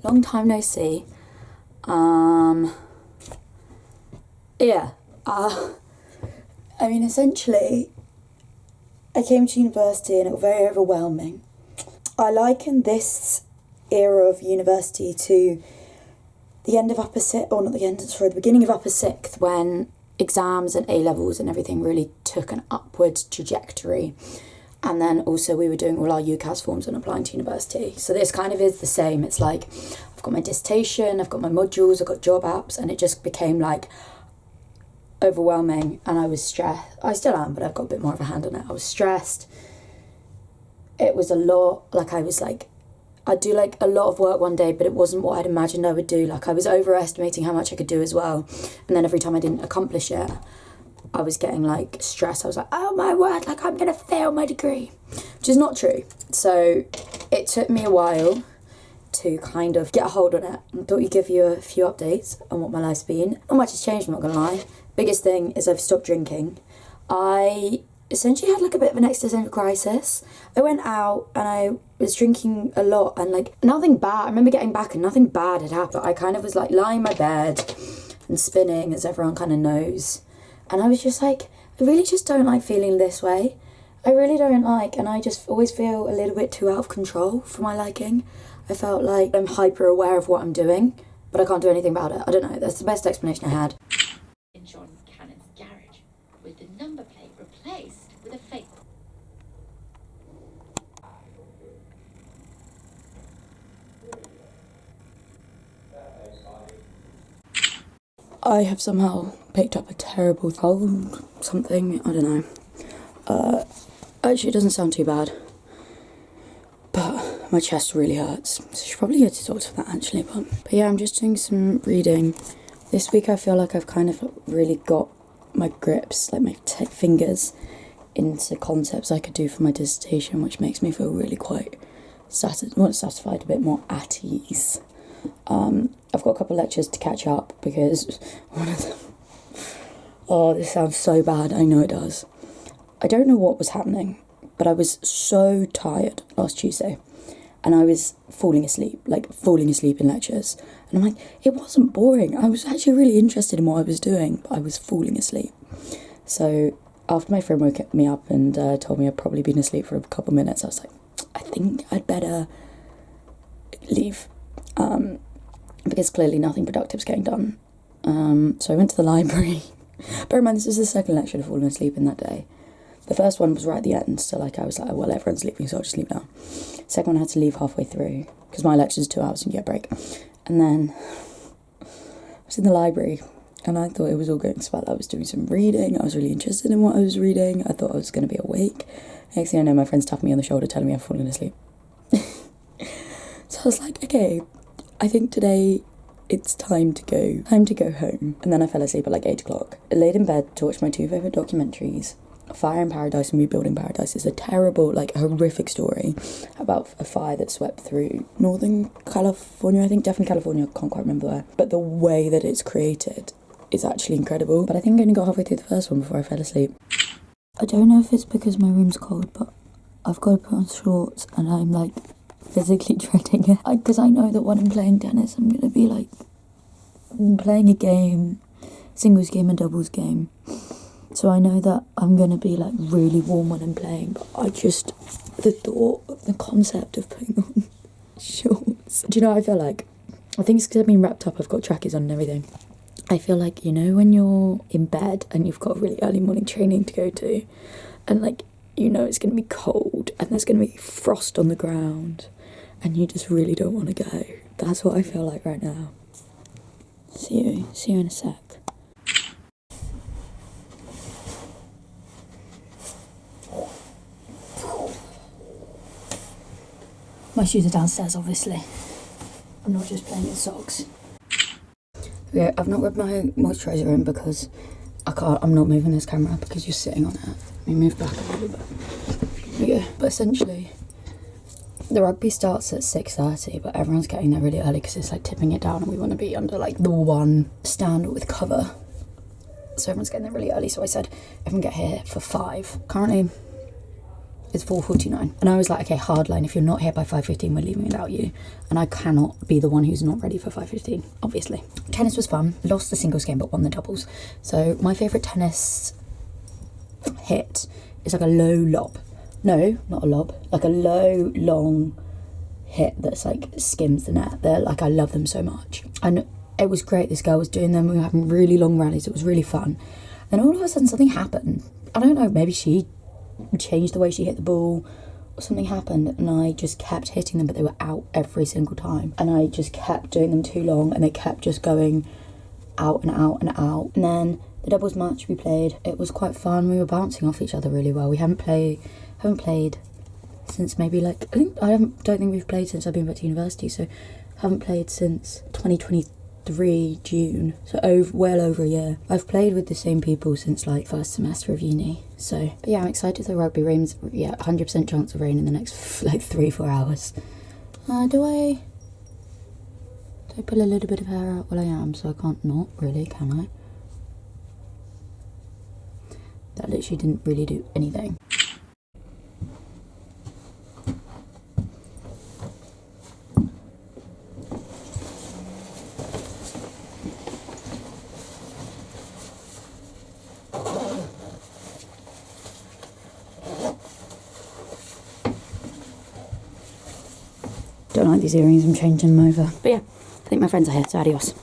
long time no see. Yeah. I mean, essentially, I came to university and it was very overwhelming. I liken this era of university to the end of the beginning of upper sixth, when exams and A-levels and everything really took an upward trajectory. And then also we were doing all our UCAS forms and applying to university. So this kind of is the same. It's like, I've got my dissertation, I've got my modules, I've got job apps, and it just became like overwhelming, and I was stressed. I still am, but I've got a bit more of a hand on it. I was stressed. It was a lot. Like, I'd do like a lot of work one day, but it wasn't what I'd imagined I would do. Like, I was overestimating how much I could do as well. And then every time I didn't accomplish it, I was getting like stressed. I was like, oh my word, like I'm gonna fail my degree, which is not true. So it took me a while to kind of get a hold on it. I thought you'd give you a few updates on what my life's been. Not much has changed, I'm not gonna lie. Biggest thing is I've stopped drinking. I essentially had like a bit of an existential crisis. I went out and I was drinking a lot, and like nothing bad. I remember getting back and nothing bad had happened. I kind of was like lying in my bed and spinning, as everyone kind of knows. And I was just like, I really just don't like feeling this way. I really don't like, and I just always feel a little bit too out of control for my liking. I felt like I'm hyper aware of what I'm doing, but I can't do anything about it. I don't know, that's the best explanation I had. In John Cannon's garage, with the number plate replaced with a fake. I have somehow picked up a terrible cold, something, I don't know. Actually, it doesn't sound too bad, but my chest really hurts, so I should probably go to the doctor for that actually. But yeah, I'm just doing some reading. This week I feel like I've kind of really got my grips, like my fingers, into concepts I could do for my dissertation, which makes me feel really quite satisfied, a bit more at ease. I've got a couple of lectures to catch up because one of them... Oh, this sounds so bad, I know it does. I don't know what was happening, but I was so tired last Tuesday, and I was falling asleep in lectures. And I'm like, it wasn't boring. I was actually really interested in what I was doing, but I was falling asleep. So after my friend woke me up and told me I'd probably been asleep for a couple minutes, I was like, I think I'd better leave. Because clearly nothing productive's getting done. So I went to the library. Bear in mind, this was the second lecture I'd fallen asleep in that day. The first one was right at the end, so like I was like, oh, well, everyone's sleeping, so I'll just sleep now. Second one I had to leave halfway through, because my lecture's 2 hours and you get a break. And then I was in the library, and I thought it was all going so well. I was doing some reading, I was really interested in what I was reading, I thought I was going to be awake. Next thing I know, my friend's tapping me on the shoulder telling me I've fallen asleep. So I was like, okay, I think today it's time to go home. And then I fell asleep at like 8 o'clock. I laid in bed to watch my 2 favourite documentaries. Fire in Paradise and Rebuilding Paradise is a terrible, like horrific story about a fire that swept through Northern California, I think, definitely California, I can't quite remember where. But the way that it's created is actually incredible. But I think I only got halfway through the first one before I fell asleep. I don't know if it's because my room's cold, but I've got to put on shorts and I'm like physically dreading it. Because I know that when I'm playing tennis, I'm going to be like playing a game, singles game and doubles game. So I know that I'm going to be like really warm when I'm playing, but the concept of putting on shorts. Do you know what I feel like? I think it's because I've been wrapped up, I've got trackies on and everything. I feel like, you know, when you're in bed and you've got really early morning training to go to, and like, you know it's going to be cold and there's going to be frost on the ground and you just really don't want to go. That's what I feel like right now. See you in a sec. My shoes are downstairs, obviously. I'm not just playing with socks. Yeah, I've not rubbed my moisturiser in because I'm not moving this camera because you're sitting on it. Let me move back a little bit. Yeah, but essentially, the rugby starts at 6:30, but everyone's getting there really early because it's like tipping it down and we want to be under like the one stand with cover. So everyone's getting there really early, so I said everyone get here for 5. Currently, It's 4:49. And I was like, okay, hard line. If you're not here by 5:15, we're leaving without you. And I cannot be the one who's not ready for 5:15, obviously. Tennis was fun. Lost the singles game, but won the doubles. So my favourite tennis hit is like a low lob. No, not a lob. Like a low, long hit that's like skims the net. They're like, I love them so much. And it was great. This girl was doing them. We were having really long rallies. It was really fun. Then all of a sudden something happened. I don't know, maybe she changed the way she hit the ball or something happened, and I just kept hitting them, but they were out every single time. And I just kept doing them too long, and they kept just going out and out and out. And then the doubles match we played, it was quite fun. We were bouncing off each other really well. We haven't played since maybe like, don't think we've played since I've been back to university, so haven't played since 2023 June, so well over a year. I've played with the same people since like first semester of uni, so but yeah, I'm excited for the rugby. Rain's 100% chance of rain in the next like 3-4 hours. Do I pull a little bit of hair out? Well, I am, so I can't not really, can I? That literally didn't really do anything. Don't like these earrings, I'm changing them over. But yeah, I think my friends are here, so adios.